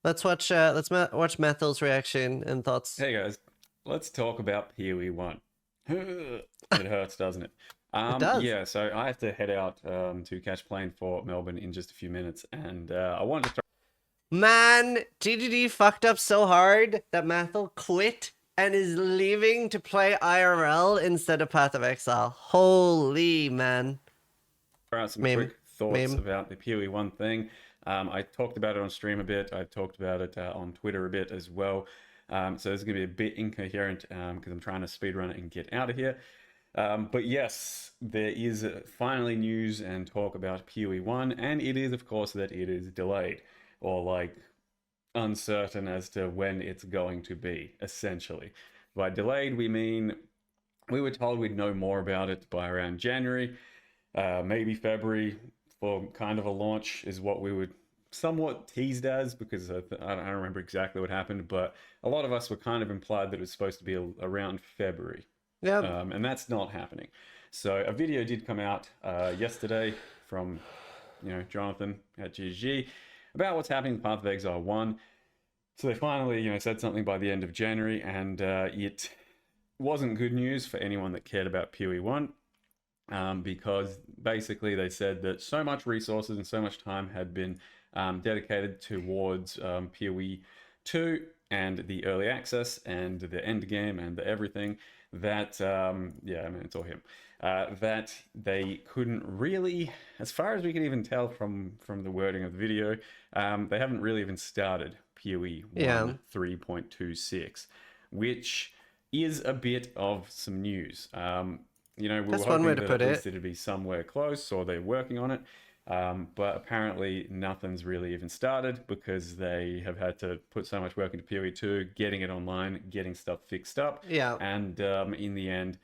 watch Methel's reaction and thoughts. Hey guys, let's talk about PoE 1. It hurts, doesn't it? It does. Yeah, so I have to head out to catch a plane for Melbourne in just a few minutes, and I wanted to start. Man, GGD fucked up so hard that Mathel quit and is leaving to play IRL instead of Path of Exile. Holy man. Out some Meme. quick thoughts Meme. about the PoE 1 thing. I talked about it on stream a bit. I've talked about it on Twitter a bit as well. So this is going to be a bit incoherent because I'm trying to speedrun it and get out of here. But yes, there is finally news and talk about PoE 1, and it is, of course, that it is delayed or like uncertain as to when it's going to be, essentially. By delayed, we mean we were told we'd know more about it by around January, maybe February, for kind of a launch, is what we would somewhat teased as, because I don't remember exactly what happened, but a lot of us were kind of implied that it was supposed to be around February. Yeah. And that's not happening. So a video did come out yesterday from, Jonathan at GG about what's happening with Path of Exile 1. So they finally, said something by the end of January, and it wasn't good news for anyone that cared about PoE 1. Because basically they said that so much resources and so much time had been dedicated towards PoE 2 and the early access and the end game and the everything that, it's all him, that they couldn't really, as far as we can even tell from the wording of the video, they haven't really even started PoE 1 3.26, which is a bit of some news. We were hoping that at least it'd be somewhere close, or they're working on it. But apparently nothing's really even started because they have had to put so much work into PoE 2, getting it online, getting stuff fixed up. Yeah. And in the end,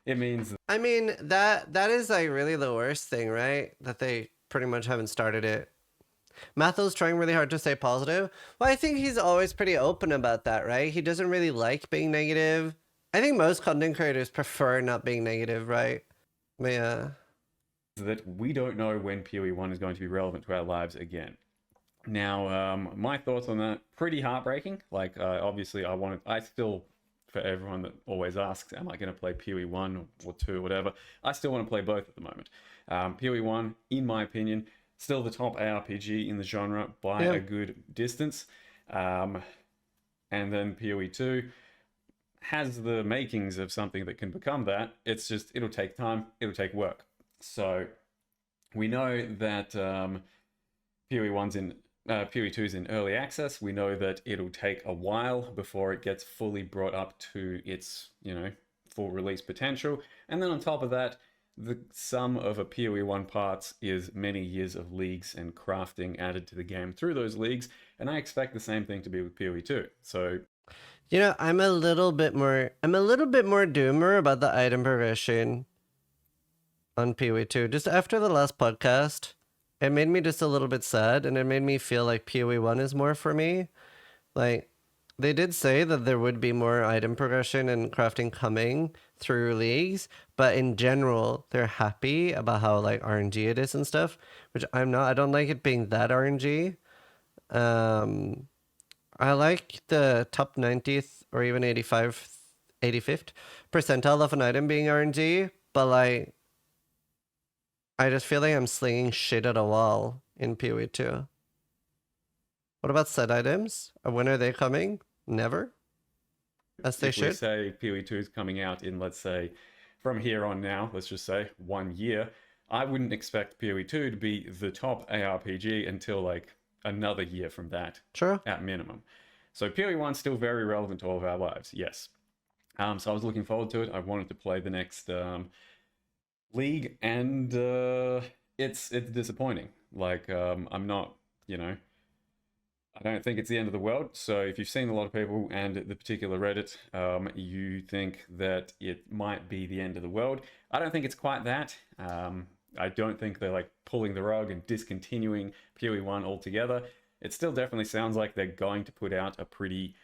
it means... I mean, that is like really the worst thing, right? That they pretty much haven't started it. Mathel's trying really hard to stay positive. Well, I think he's always pretty open about that, right? He doesn't really like being negative. I think most content creators prefer not being negative, right? But yeah. That we don't know when PoE 1 is going to be relevant to our lives again. Now, my thoughts on that, pretty heartbreaking. Like, obviously, I still, for everyone that always asks, am I going to play PoE 1 or 2 or whatever, I still want to play both at the moment. PoE 1, in my opinion, still the top ARPG in the genre by a good distance. And then PoE 2 has the makings of something that can become that. It's just, it'll take time, it'll take work. So we know that PoE 2's in early access. We know that it'll take a while before it gets fully brought up to its, full release potential. And then on top of that, the sum of a PoE 1 parts is many years of leagues and crafting added to the game through those leagues. And I expect the same thing to be with PoE 2. So, I'm a little bit more doomer about the item progression on PoE 2. Just after the last podcast, it made me just a little bit sad, and it made me feel like PoE 1 is more for me. Like, they did say that there would be more item progression and crafting coming through leagues, but in general, they're happy about how, like, RNG it is and stuff, which I'm not. I don't like it being that RNG. I like the top 90th or even 85th percentile of an item being RNG, but, like, I just feel like I'm slinging shit at a wall in PoE 2. What about set items? When are they coming? Never? As they should? If we say PoE 2 is coming out in, let's say, from here on now, let's just say 1 year, I wouldn't expect PoE 2 to be the top ARPG until like another year from that. True. At minimum. So PoE 1's still very relevant to all of our lives, yes. So I was looking forward to it. I wanted to play the next league, and it's disappointing. Like, I'm not, I don't think it's the end of the world. So if you've seen a lot of people and the particular Reddit, you think that it might be the end of the world. I don't think it's quite that. I don't think they're like pulling the rug and discontinuing PoE 1 altogether. It still definitely sounds like they're going to put out a pretty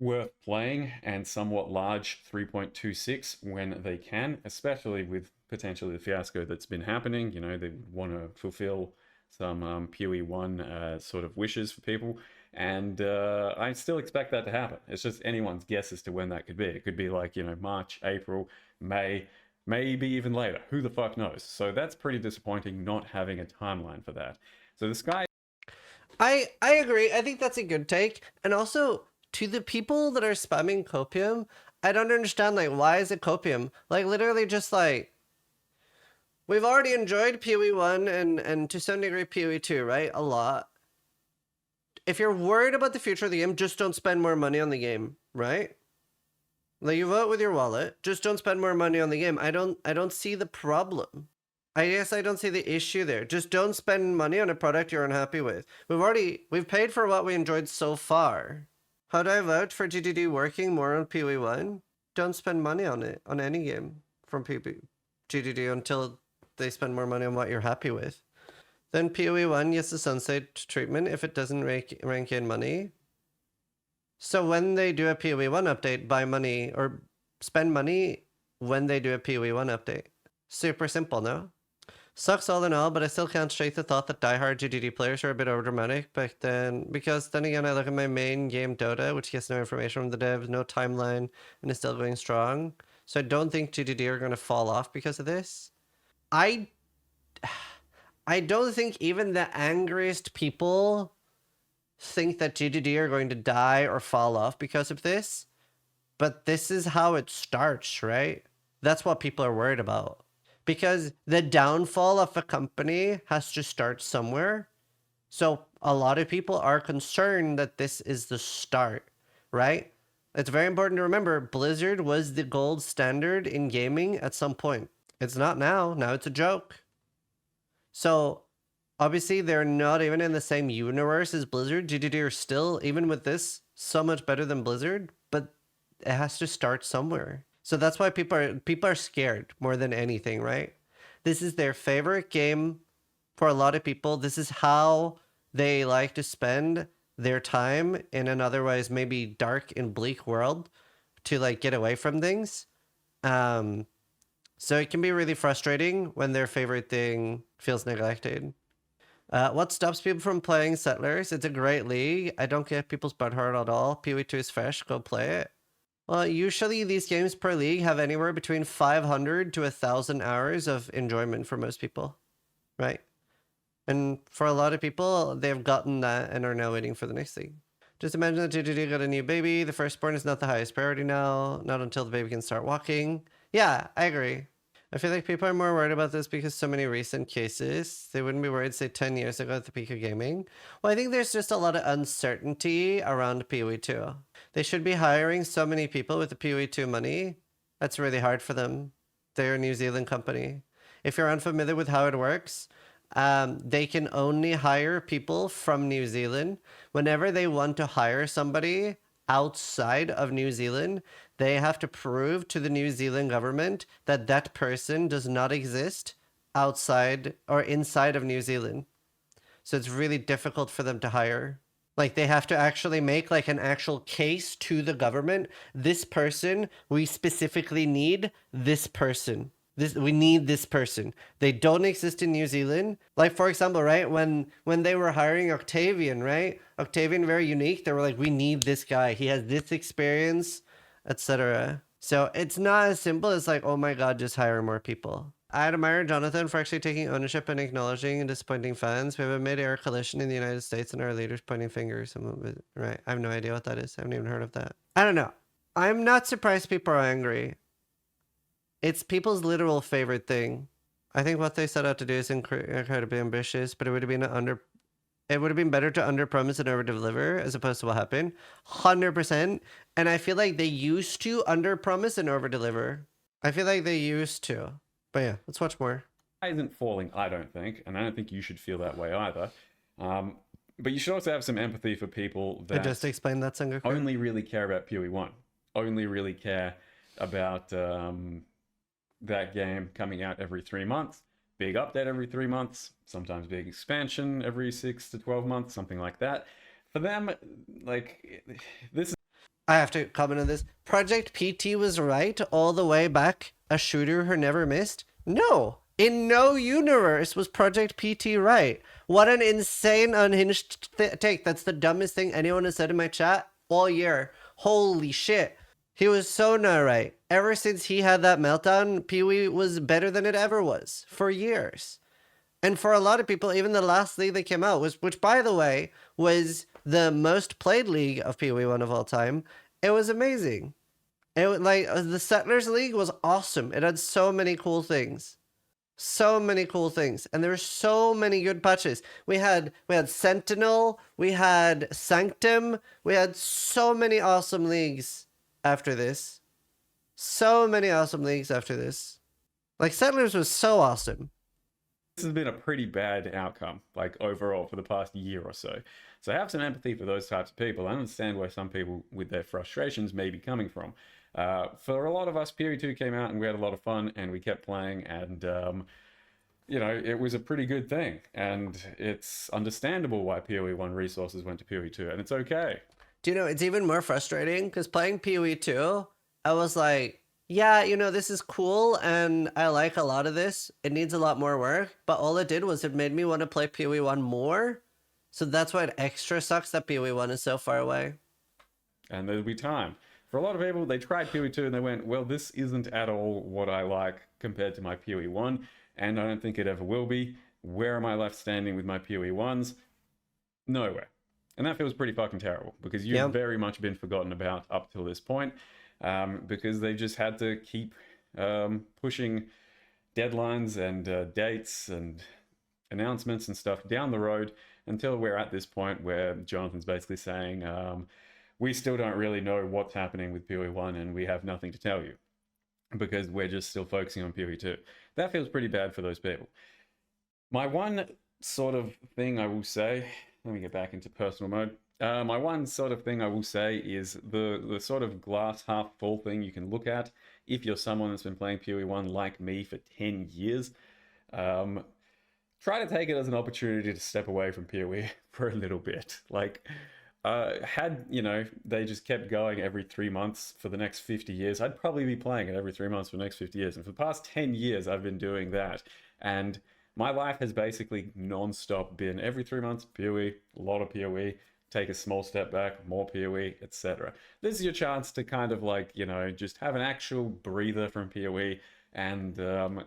worth playing and somewhat large 3.26 when they can, especially with potentially the fiasco that's been happening. They want to fulfill some PoE 1 sort of wishes for people. And I still expect that to happen. It's just anyone's guess as to when that could be. It could be like, March, April, May, maybe even later. Who the fuck knows? So that's pretty disappointing not having a timeline for that. So the sky. I agree. I think that's a good take. And also, to the people that are spamming copium, I don't understand, like, why is it copium? Like, literally just like, we've already enjoyed PoE 1 and to some degree PoE 2, right? A lot. If you're worried about the future of the game, just don't spend more money on the game, right? Like, you vote with your wallet, just don't spend more money on the game. I don't see the problem. I guess I don't see the issue there. Just don't spend money on a product you're unhappy with. We've paid for what we enjoyed so far. How do I vote for GDD working more on PoE 1? Don't spend money on it, on any game from GDD until they spend more money on what you're happy with. Then PoE 1 gets the sunset treatment if it doesn't rank in money. So when they do a PoE 1 update, buy money or spend money when they do a PoE 1 update. Super simple, no? Sucks all in all, but I still can't shake the thought that diehard GDD players are a bit overdramatic because then again I look at my main game Dota, which gets no information from the devs, no timeline, and is still going strong. So I don't think GDD are going to fall off because of this. I don't think even the angriest people think that GDD are going to die or fall off because of this. But this is how it starts, right? That's what people are worried about. Because the downfall of a company has to start somewhere. So a lot of people are concerned that this is the start, right? It's very important to remember Blizzard was the gold standard in gaming at some point. It's not now. Now it's a joke. So obviously they're not even in the same universe as Blizzard. GDD are still, even with this, so much better than Blizzard, but it has to start somewhere. So that's why people are scared more than anything, right? This is their favorite game for a lot of people. This is how they like to spend their time in an otherwise maybe dark and bleak world to like get away from things. So it can be really frustrating when their favorite thing feels neglected. What stops people from playing Settlers? It's a great league. I don't get people's butthurt at all. PoE 2 is fresh. Go play it. Well, usually these games per league have anywhere between 500 to 1,000 hours of enjoyment for most people, right? And for a lot of people, they've gotten that and are now waiting for the next league. Just imagine that GGG got a new baby. The firstborn is not the highest priority now, not until the baby can start walking. Yeah, I agree. I feel like people are more worried about this because so many recent cases. They wouldn't be worried, say, 10 years ago at the peak of gaming. Well, I think there's just a lot of uncertainty around PoE 2. They should be hiring so many people with the PoE 2 money. That's really hard for them. They're a New Zealand company. If you're unfamiliar with how it works, they can only hire people from New Zealand. Whenever they want to hire somebody outside of New Zealand, they have to prove to the New Zealand government that that person does not exist outside or inside of New Zealand. So it's really difficult for them to hire. Like they have to actually make like an actual case to the government. This person, we specifically need this person. We need this person. They don't exist in New Zealand. Like for example, right, when they were hiring Octavian, right? Octavian, very unique. They were like, we need this guy. He has this experience, etc. So it's not as simple as like, oh my god, just hire more people. I admire Jonathan for actually taking ownership and acknowledging and disappointing fans. We have a mid-air coalition in the United States and our leaders pointing fingers. Right, I have no idea what that is. I haven't even heard of that. I don't know. I'm not surprised people are angry. It's people's literal favorite thing. I think what they set out to do is incredibly ambitious, but it would have been better to under-promise and over-deliver as opposed to what happened. 100%. And I feel like they used to under-promise and over-deliver. I feel like they used to. But yeah, let's watch more. Isn't falling, I don't think, and I don't think you should feel that way either. But you should also have some empathy for people that I just explained that, Sengoku. Only really care about PoE 1. Only really care about that game coming out every 3 months. Big update every 3 months. Sometimes big expansion every 6 to 12 months, something like that. For them, like, this is... I have to comment on this. Project PT was right all the way back. A shooter who never missed? No, In no universe was Project PT right. What an insane, unhinged take. That's the dumbest thing anyone has said in my chat all year. Holy shit. He was so not right. Ever since he had that meltdown, Pee-wee was better than it ever was for years. And for a lot of people, even the last league that came out was, which by the way, was the most played league of Pee-wee 1 of all time. It was amazing. It was like the Settlers League was awesome. It had so many cool things. So many cool things. And there were so many good patches. We had Sentinel, we had Sanctum, we had so many awesome leagues after this. So many awesome leagues after this. Like Settlers was so awesome. This has been a pretty bad outcome, like overall, for the past year or so. So I have some empathy for those types of people. I understand where some people with their frustrations may be coming from. For a lot of us, Period 2 came out and we had a lot of fun and we kept playing, and you know, it was a pretty good thing. And it's understandable why PoE 1 resources went to PoE 2, and it's okay. Do you know, it's even more frustrating because playing PoE 2, I was like, yeah, you know, this is cool and I like a lot of this. It needs a lot more work, but all it did was it made me want to play PoE 1 more. So that's why it extra sucks that PoE 1 is so far away. And there'll be time. For a lot of people, they tried PoE 2 and they went, well, this isn't at all what I like compared to my PoE 1, and I don't think it ever will be. Where am I left standing with my PoE 1s? Nowhere. And that feels pretty fucking terrible because you've very much been forgotten about up till this point, because they just had to keep pushing deadlines and dates and announcements and stuff down the road until we're at this point where Jonathan's basically saying, we still don't really know what's happening with PoE 1 and we have nothing to tell you because we're just still focusing on PoE 2. That feels pretty bad for those people. My one sort of thing I will say, let me get back into personal mode. My one sort of thing I will say is the sort of glass half full thing you can look at if you're someone that's been playing PoE 1 like me for 10 years. Try to take it as an opportunity to step away from PoE for a little bit. Like, had, you know, they just kept going every 3 months for the next 50 years, I'd probably be playing it every 3 months for the next 50 years. And for the past 10 years, I've been doing that. And my life has basically non-stop been every 3 months, PoE, a lot of PoE, take a small step back, more PoE, etc. This is your chance to kind of like, you know, just have an actual breather from PoE and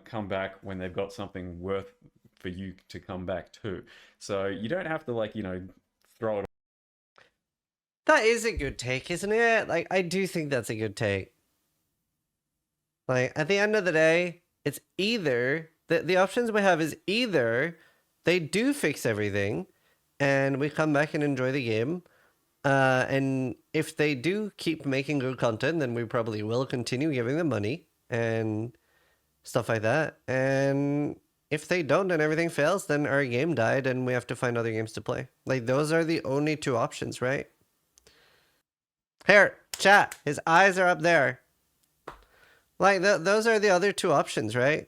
come back when they've got something worth for you to come back to. So you don't have to, like, you know, throw it. That is a good take, isn't it? Like, I do think that's a good take. Like, at the end of the day, it's either the options we have is either they do fix everything and we come back and enjoy the game. And if they do keep making good content, then we probably will continue giving them money and stuff like that. And if they don't and everything fails, then our game died and we have to find other games to play. Like, those are the only two options, right? Here, chat, his eyes are up there. Like, those are the other two options, right?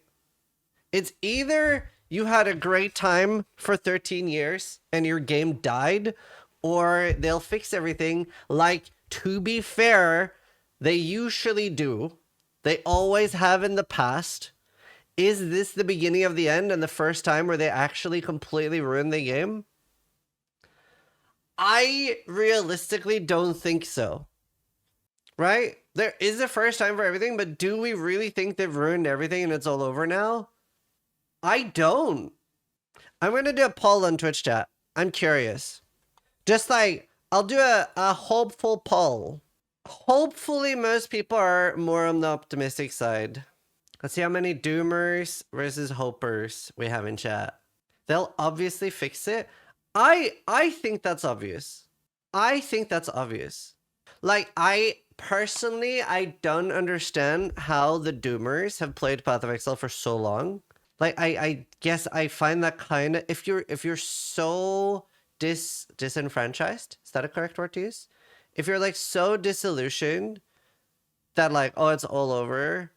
It's either you had a great time for 13 years and your game died, or they'll fix everything. Like, to be fair, they usually do. They always have in the past. Is this the beginning of the end and the first time where they actually completely ruin the game? I realistically don't think so. Right? There is a first time for everything, but do we really think they've ruined everything and it's all over now? I don't. I'm going to do a poll on Twitch chat. I'm curious. Just like, I'll do a hopeful poll. Hopefully most people are more on the optimistic side. Let's see how many doomers versus hopers we have in chat. They'll obviously fix it. I think that's obvious. I think that's obvious. Like, I personally, I don't understand how the doomers have played Path of Exile for so long. Like, I guess I find that kind of, if you're so disenfranchised, is that a correct word to use? If you're like so disillusioned that like, oh, it's all over.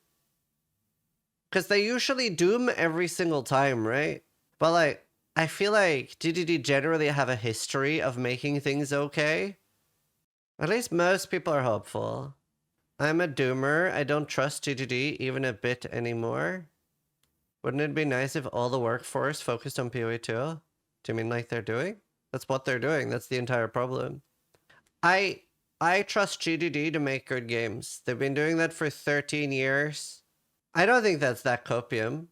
Because they usually doom every single time, right? But like, I feel like GDD generally have a history of making things okay. At least most people are hopeful. I'm a doomer. I don't trust GDD even a bit anymore. Wouldn't it be nice if all the workforce focused on PoE 2? Do you mean like they're doing? That's what they're doing. That's the entire problem. I trust GDD to make good games. They've been doing that for 13 years. I don't think that's that copium.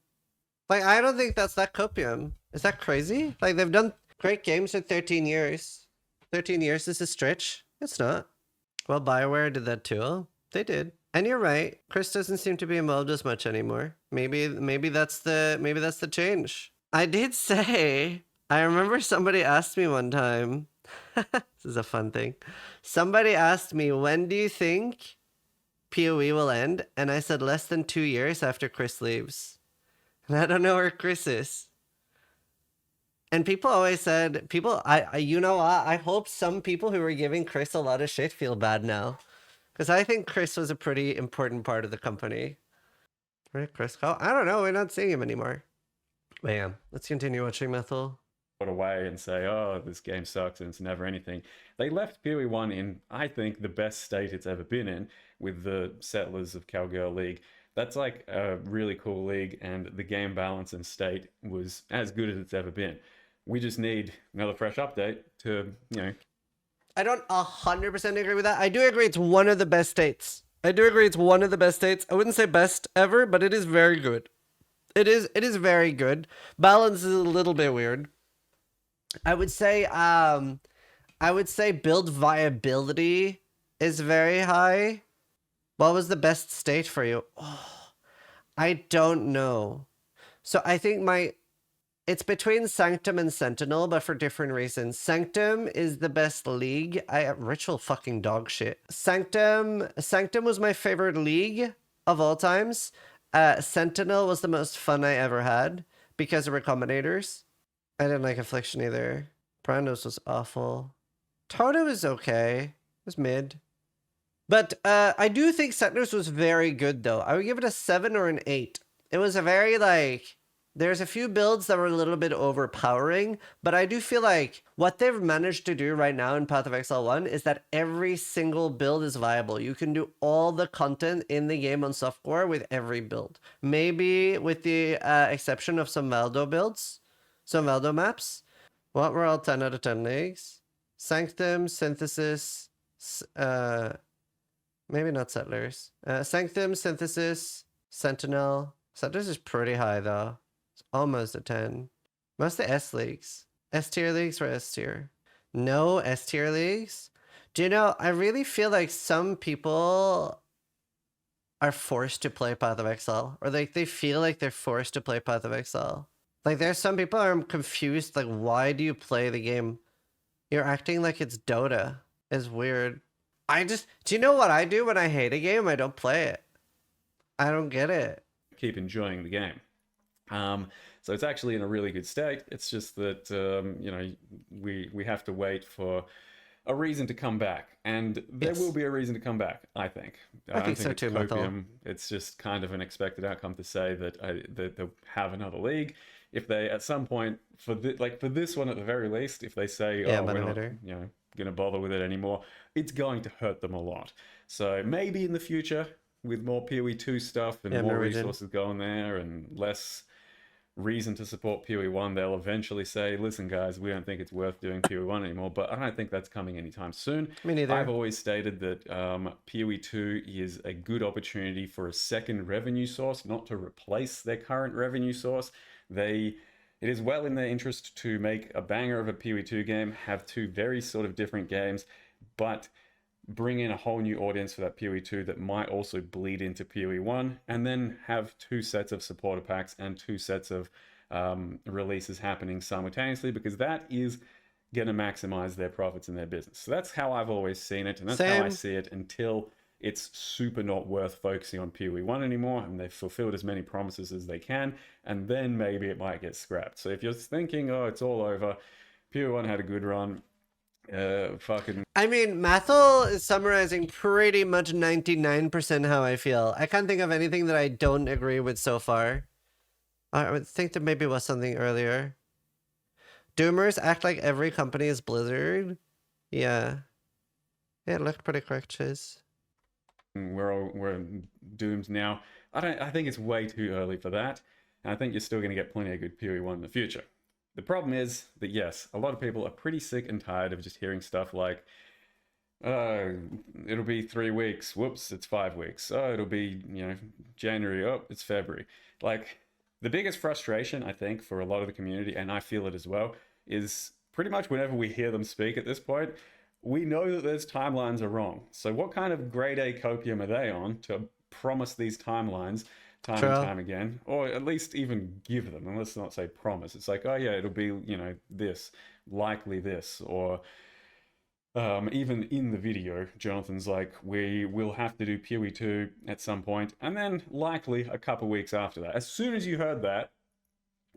Like, I don't think that's that copium. Is that crazy? Like, they've done great games for 13 years. 13 years is a stretch. It's not. Well, BioWare did that too. They did. And you're right. Chris doesn't seem to be involved as much anymore. Maybe that's the change. I did say, I remember somebody asked me one time, this is a fun thing. Somebody asked me, when do you think PoE will end? And I said less than 2 years after Chris leaves. And I don't know where Chris is. And people always said, I hope some people who were giving Chris a lot of shit feel bad now. Because I think Chris was a pretty important part of the company. Where did Chris go? I don't know. We're not seeing him anymore. But yeah, let's continue watching Methel. Away and say, oh, this game sucks and it's never anything. They left PoE 1 in, I think, the best state it's ever been in with the Settlers of Cowgirl League. That's like a really cool league, and the game balance and state was as good as it's ever been. We just need another fresh update to, I don't 100% agree with that. I do agree it's one of the best states. I wouldn't say best ever, but it is very good. It is very good. Balance is a little bit weird. I would say build viability is very high. What was the best state for you? Oh, I don't know. So I think it's between Sanctum and Sentinel, but for different reasons. Sanctum is the best league. Ritual fucking dog shit. Sanctum was my favorite league of all times. Sentinel was the most fun I ever had because of recombinators. I didn't like Affliction either. Brandos was awful. Toto was okay. It was mid. But I do think Settlers was very good, though. I would give it a 7 or an 8. It was a very, there's a few builds that were a little bit overpowering, but I do feel like what they've managed to do right now in Path of Exile 1 is that every single build is viable. You can do all the content in the game on software with every build. Maybe with the exception of some Valdo builds, some Valdo maps. What were all 10 out of 10 leagues? Sanctum, Synthesis, maybe not Settlers. Sanctum, Synthesis, Sentinel. Settlers is pretty high though. It's almost a 10. Most of the S leagues. S tier leagues or S tier? No S tier leagues? Do you know, I really feel like some people are forced to play Path of Exile. Or like they feel like they're forced to play Path of Exile. Like there's some people are confused, like why do you play the game? You're acting like it's Dota. It's weird. Do you know what I do when I hate a game? I don't play it. I don't get it. keep enjoying the game. So it's actually in a really good state. It's just that we have to wait for a reason to come back, and there will be a reason to come back. I think. I think so it's too, copium. It's just kind of an expected outcome to say that they'll have another league. If they at some point for this one at the very least, if they say we're not going to bother with it anymore, it's going to hurt them a lot. So maybe in the future with more PoE 2 stuff and more resources going there and less reason to support PoE 1, they'll eventually say, listen guys, we don't think it's worth doing PoE 1 anymore, but I don't think that's coming anytime soon. Me neither. I've always stated that PoE 2 is a good opportunity for a second revenue source, not to replace their current revenue source. It is well in their interest to make a banger of a PoE 2 game, have two very sort of different games, but bring in a whole new audience for that PoE 2 that might also bleed into PoE 1, and then have two sets of supporter packs and two sets of releases happening simultaneously, because that is going to maximize their profits and their business. So that's how I've always seen it, and that's how I see it until it's super not worth focusing on PoE 1 anymore, and they've fulfilled as many promises as they can, and then maybe it might get scrapped. So if you're thinking, oh, it's all over, PoE 1 had a good run, I mean, Mathel is summarizing pretty much 99% how I feel. I can't think of anything that I don't agree with so far. I would think there maybe was something earlier. Doomers act like every company is Blizzard. Yeah. Yeah, it looked pretty correct, Chiz. We're doomed now. I think it's way too early for that. And I think you're still going to get plenty of good PoE 1 in the future. The problem is that, yes, a lot of people are pretty sick and tired of just hearing stuff like, oh, it'll be 3 weeks. Whoops, it's 5 weeks. Oh, it'll be, January. Oh, it's February. Like, the biggest frustration, I think, for a lot of the community, and I feel it as well, is pretty much whenever we hear them speak at this point, we know that those timelines are wrong. So, what kind of grade A copium are they on to promise these timelines time and True. time again, or at least even give them? And let's not say promise. It's like, oh yeah, it'll be this, likely this, or even in the video, Jonathan's like, we will have to do PoE 2 at some point, and then likely a couple weeks after that. As soon as you heard that,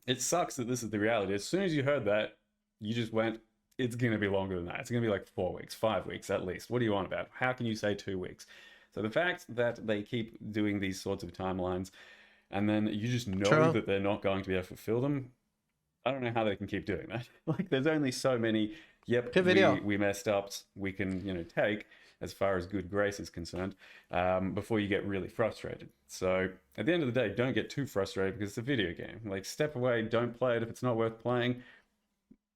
it sucks that this is the reality. As soon as you heard that, you just went, it's going to be longer than that. It's going to be like 4 weeks, 5 weeks at least. What do you want about? How can you say 2 weeks? So the fact that they keep doing these sorts of timelines and then you just know True. that they're not going to be able to fulfill them, I don't know how they can keep doing that. Like, there's only so many, yep, Good video. we messed up, we can, take as far as good grace is concerned, before you get really frustrated. So at the end of the day, don't get too frustrated because it's a video game. Like, step away, don't play it if it's not worth playing.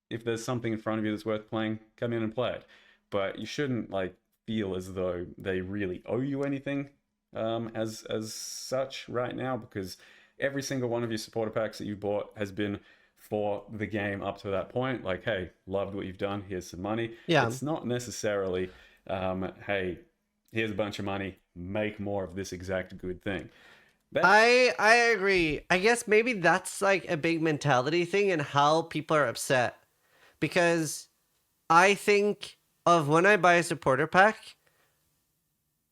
If there's something in front of you that's worth playing, come in and play it. But you shouldn't like feel as though they really owe you anything, as such right now, because every single one of your supporter packs that you bought has been for the game up to that point. Like, hey, loved what you've done, here's some money. Yeah. It's not necessarily, hey, here's a bunch of money, make more of this exact good thing. I agree. I guess maybe that's like a big mentality thing and how people are upset. Because I think of when I buy a supporter pack,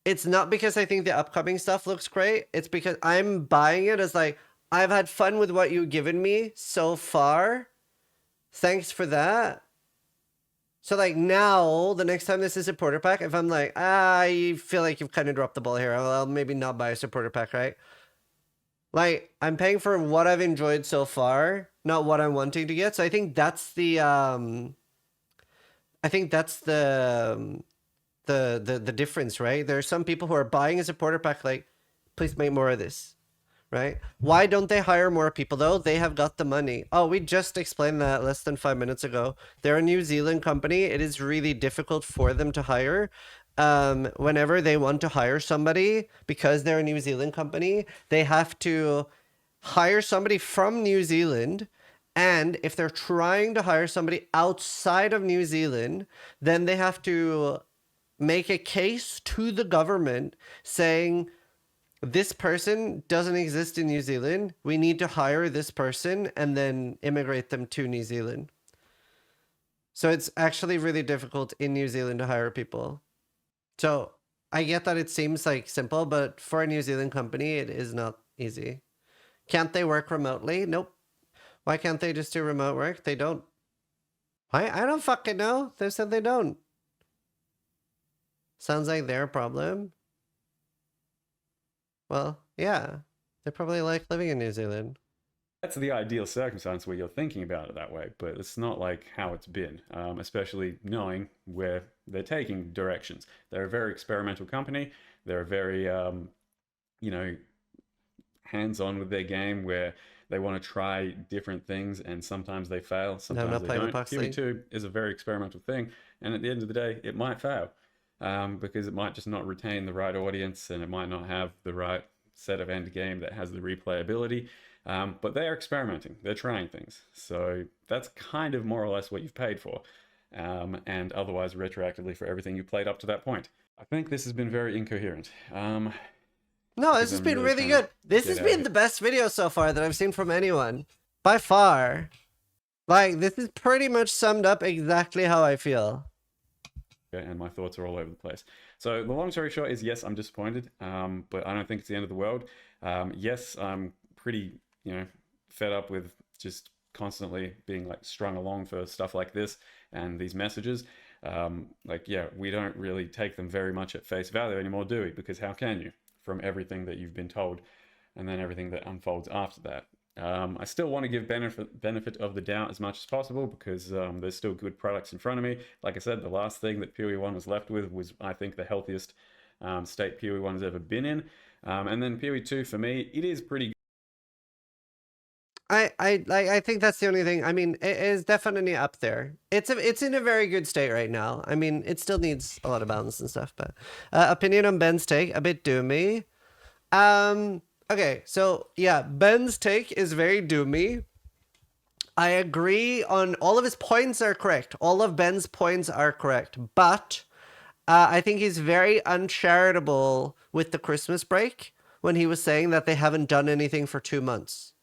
it's not because I think the upcoming stuff looks great. It's because I'm buying it as like, I've had fun with what you've given me so far. Thanks for that. So like now, the next time this is a supporter pack, if I'm like, I feel like you've kind of dropped the ball here, I'll maybe not buy a supporter pack, right? Like, I'm paying for what I've enjoyed so far, not what I'm wanting to get. So I think that's the the difference, right? There are some people who are buying a supporter pack like, please make more of this, right? Why don't they hire more people though? They have got the money. Oh, we just explained that less than 5 minutes ago. They're a New Zealand company. It is really difficult for them to hire. Whenever they want to hire somebody, because they're a New Zealand company, they have to hire somebody from New Zealand. And if they're trying to hire somebody outside of New Zealand, then they have to make a case to the government saying, this person doesn't exist in New Zealand. We need to hire this person and then immigrate them to New Zealand. So it's actually really difficult in New Zealand to hire people. So I get that it seems like simple, but for a New Zealand company, it is not easy. Can't they work remotely? Nope. Why can't they just do remote work? They don't. I don't fucking know. They said they don't. Sounds like their problem. Well, yeah. They probably like living in New Zealand. That's the ideal circumstance where you're thinking about it that way, but it's not like how it's been, especially knowing where they're taking directions. They're a very experimental company. They're a very, hands-on with their game where they want to try different things and sometimes they fail, No, I'm sometimes not they playing the don't. Pucks PoE League. 2 is a very experimental thing, and at the end of the day, it might fail because it might just not retain the right audience and it might not have the right set of end game that has the replayability. But they're experimenting, they're trying things. So that's kind of more or less what you've paid for. And otherwise retroactively for everything you played up to that point. I think this has been very incoherent. No, this because has I'm been really really trying to good. This get has out of been here. the best video so far that I've seen from anyone. By far. Like, this is pretty much summed up exactly how I feel. And my thoughts are all over the place. So the long story short is, yes, I'm disappointed, but I don't think it's the end of the world. Yes, I'm pretty, fed up with just constantly being like strung along for stuff like this and these messages. Yeah, we don't really take them very much at face value anymore, do we? Because how can you, from everything that you've been told and then everything that unfolds after that? I still want to give benefit of the doubt as much as possible because there's still good products in front of me. Like I said, the last thing that PoE 1 was left with was, I think, the healthiest state PoE 1 has ever been in. And then PoE 2, for me, it is pretty I think that's the only thing. I mean, it is definitely up there. It's in a very good state right now. I mean, it still needs a lot of balance and stuff, but opinion on Ben's take, a bit doomy. Okay, so yeah, Ben's take is very doomy. I agree on all of his points are correct. All of Ben's points are correct, but I think he's very uncharitable with the Christmas break when he was saying that they haven't done anything for 2 months.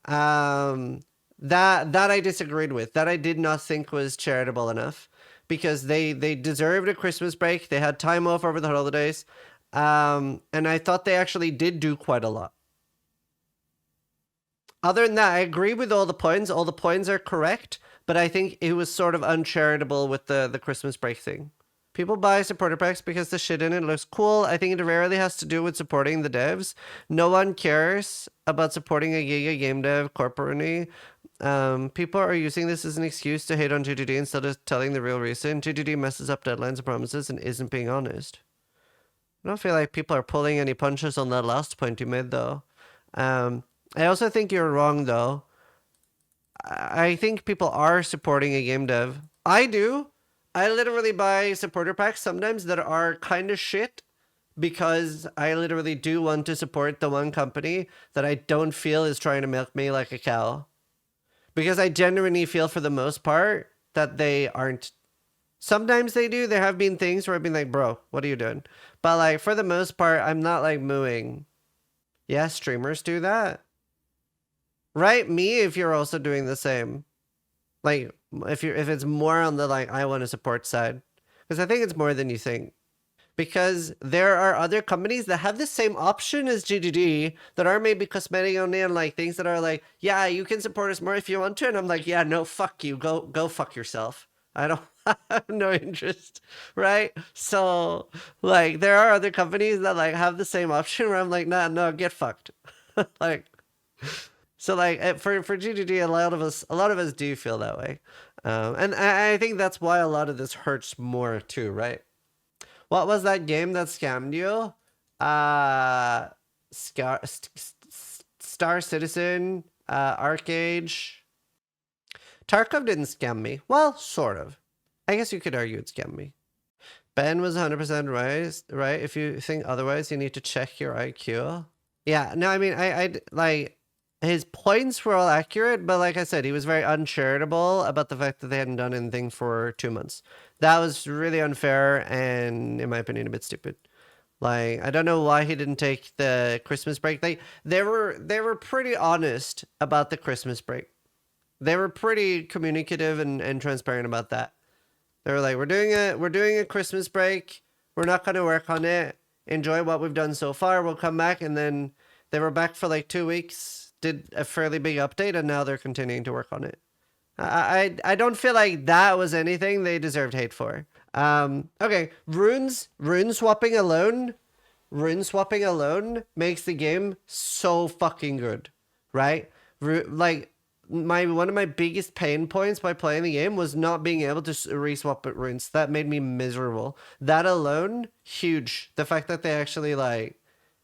Um, that I disagreed with. That I did not think was charitable enough because they deserved a Christmas break. They had time off over the holidays, and I thought they actually did do quite a lot. Other than that, I agree with all the points. All the points are correct, but I think it was sort of uncharitable with the Christmas break thing. People buy supporter packs because the shit in it looks cool. I think it rarely has to do with supporting the devs. No one cares about supporting a Giga game dev corporately. People are using this as an excuse to hate on 2DD instead of telling the real reason. 2DD messes up deadlines and promises and isn't being honest. I don't feel like people are pulling any punches on that last point you made, though. I also think you're wrong, though. I think people are supporting a game dev. I do. I literally buy supporter packs sometimes that are kind of shit because I literally do want to support the one company that I don't feel is trying to milk me like a cow. Because I genuinely feel for the most part that they aren't. Sometimes they do. There have been things where I've been like, bro, what are you doing? But like for the most part, I'm not like mooing. Yeah, streamers do that. Write me if you're also doing the same. Like if it's more on the like I want to support side. Because I think it's more than you think. Because there are other companies that have the same option as GGD that are maybe cosmetic only and like things that are like, yeah, you can support us more if you want to. And I'm like, yeah, no, fuck you. Go fuck yourself. I don't have no interest. Right. So like there are other companies that like have the same option where I'm like, nah, no, get fucked. Like, so like for GGD, a lot of us do feel that way. And I think that's why a lot of this hurts more too, right? What was that game that scammed you? Scar, Star Citizen, Arcade. Tarkov didn't scam me. Well, sort of. I guess you could argue it scammed me. Ben was 100% right. If you think otherwise, you need to check your IQ. Yeah, no, I mean, I like his points were all accurate, but like I said, he was very uncharitable about the fact that they hadn't done anything for 2 months. That was really unfair and, in my opinion, a bit stupid. Like, I don't know why he didn't take the Christmas break. They were pretty honest about the Christmas break. They were pretty communicative and transparent about that. They were like, we're doing a Christmas break. We're not gonna work on it. Enjoy what we've done so far. We'll come back. And then they were back for like 2 weeks, did a fairly big update, and now they're continuing to work on it. I don't feel like that was anything they deserved hate for. Okay, rune swapping alone makes the game so fucking good, right? Like one of my biggest pain points by playing the game was not being able to reswap at runes. That made me miserable. That alone, huge. The fact that they actually like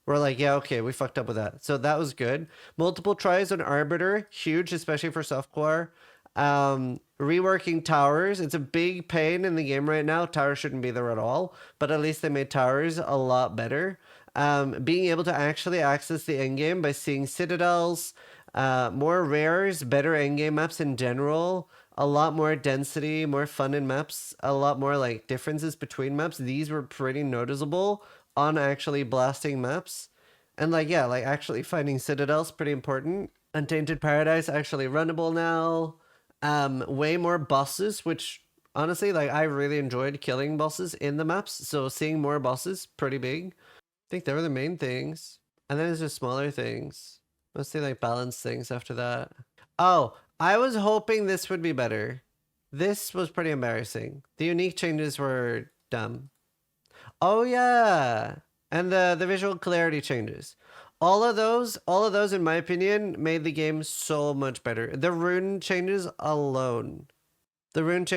were like, yeah, okay, we fucked up with that. So that was good. Multiple tries on Arbiter, huge, especially for softcore. Reworking towers, it's a big pain in the game right now. Towers shouldn't be there at all, but at least they made towers a lot better. Being able to actually access the endgame by seeing citadels, more rares, better endgame maps in general, a lot more density, more fun in maps, a lot more like differences between maps. These were pretty noticeable on actually blasting maps. And like, yeah, like actually finding citadels, pretty important. Untainted Paradise actually runnable now. Way more bosses, which honestly, like I really enjoyed killing bosses in the maps. So seeing more bosses, pretty big. I think they were the main things. And then there's just smaller things. Mostly like balanced things after that. Oh, I was hoping this would be better. This was pretty embarrassing. The unique changes were dumb. Oh yeah. And the visual clarity changes. All of those in my opinion made the game so much better. The rune changes alone made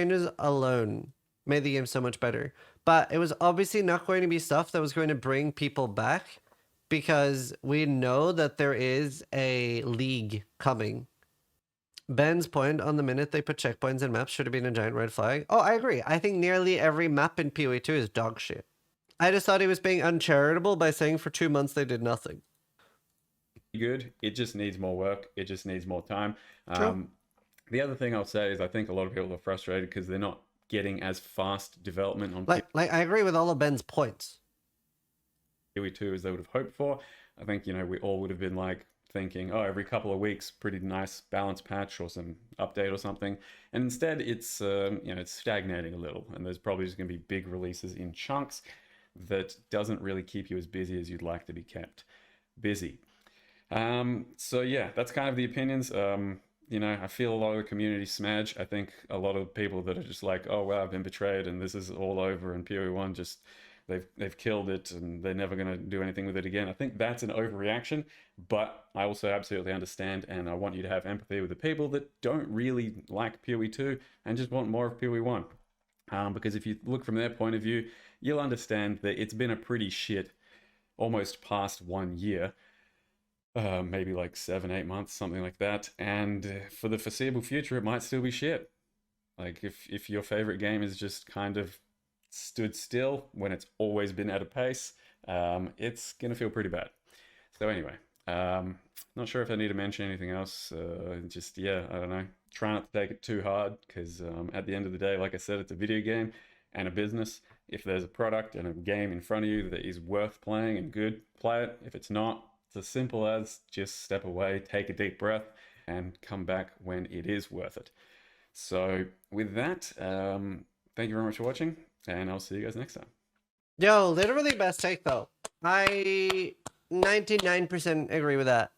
the game so much better. But it was obviously not going to be stuff that was going to bring people back because we know that there is a league coming. Ben's point on the minute they put checkpoints in maps should have been a giant red flag. Oh, I agree. I think nearly every map in PoE 2 is dog shit. I just thought he was being uncharitable by saying for 2 months they did nothing. Good. It just needs more work. It just needs more time. True. The other thing I'll say is I think a lot of people are frustrated because they're not getting as fast development on Like I agree with all of Ben's points. PoE 2 as they would have hoped for. I think, we all would have been like thinking, oh, every couple of weeks, pretty nice balance patch or some update or something. And instead, it's it's stagnating a little, and there's probably just going to be big releases in chunks that doesn't really keep you as busy as you'd like to be kept busy. So yeah, that's kind of the opinions. I feel a lot of the community smudge. I think a lot of people that are just like, oh well, I've been betrayed and this is all over, and PoE1 just they've killed it and they're never going to do anything with it again. I think that's an overreaction, but I also absolutely understand, and I want you to have empathy with the people that don't really like PoE2 and just want more of PoE1. Because if you look from their point of view, you'll understand that it's been a pretty shit, almost past 1 year. Maybe like 7-8 months, something like that. And for the foreseeable future, it might still be shit. Like if your favorite game is just kind of stood still when it's always been at a pace, it's gonna feel pretty bad. So anyway, not sure if I need to mention anything else. Just yeah, I don't know. Try not to take it too hard because at the end of the day, like I said, it's a video game and a business. If there's a product and a game in front of you that is worth playing and good, play it. If it's not, it's as simple as just step away, take a deep breath, and come back when it is worth it. So with that, thank you very much for watching, and I'll see you guys next time. Yo, literally best take though. I 99% agree with that.